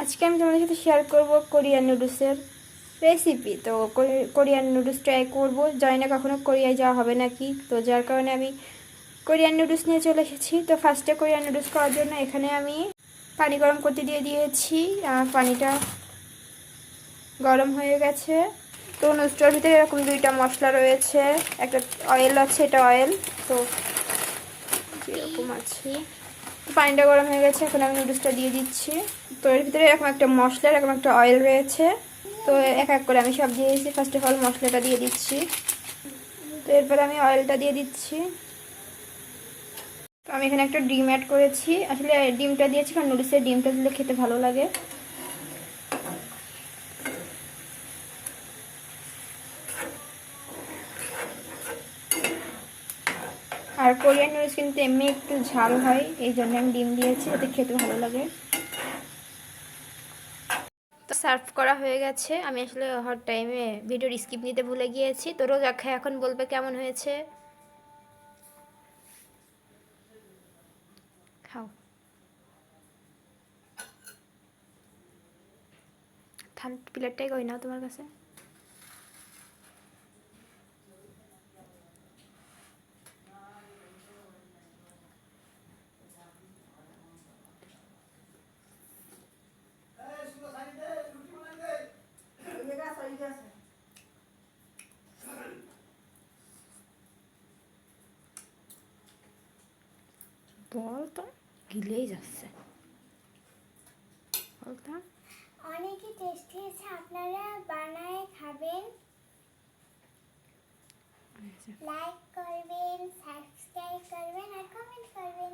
আজকে আমি তোমাদের সাথে শেয়ার করব কোরিয়ান নুডলসের রেসিপি। তো কোরিয়ান নুডলস ট্রাই করবো, জানি না কখনো কোরিয়ায় যাওয়া হবে নাকি, তো যার কারণে আমি কোরিয়ান নুডলস নিয়ে চলে এসেছি। তো ফার্স্টে কোরিয়ান নুডলস করার জন্য এখানে আমি পানি গরম করতে দিয়ে দিয়েছি। পানিটা গরম হয়ে গেছে। তো নুডলসটার ভিতরে এরকম দুইটা মশলা রয়েছে, একটা অয়েল আছে, এটা অয়েল, তো এরকম আছে। পানিটা গরম হয়ে গেছে, এখন আমি নুডলসটা দিয়ে দিচ্ছি। তো এর ভিতরে এরকম একটা মশলা, এরকম একটা অয়েল রয়েছে। তো এক এক করে আমি সব দিয়ে দিচ্ছি। ফার্স্ট অফ অল মশলাটা দিয়ে দিচ্ছি, তো এরপর আমি অয়েলটা দিয়ে দিচ্ছি। তো আমি এখানে একটা ডিম অ্যাড করেছি, আসলে ডিমটা দিয়েছি কারণ নুডলসের ডিমটা দিলে খেতে ভালো লাগে। আর কোরিয়ান নুডলস কিন্তু এমনি একটু ঝাল হয়, এই জন্য আমি ডিম দিয়েছি, এতে খেতে ভালো লাগে। তো সার্ভ করা হয়ে গেছে। আমি আসলে হট টাইমে ভিডিওর স্কিপ নিতে ভুলে গিয়েছি। তো রোজা খেয়ে এখন বলবে কেমন হয়েছে। খাও, প্লেটটাই কই নাও তোমার কাছে। বল তো, গিলেই যাচ্ছে, বলতো। অনেকই টেস্টি হয়েছে, আপনারা বানায় খাবেন। লাইক করবেন, সাবস্ক্রাইব করবেন আর কমেন্ট করবেন।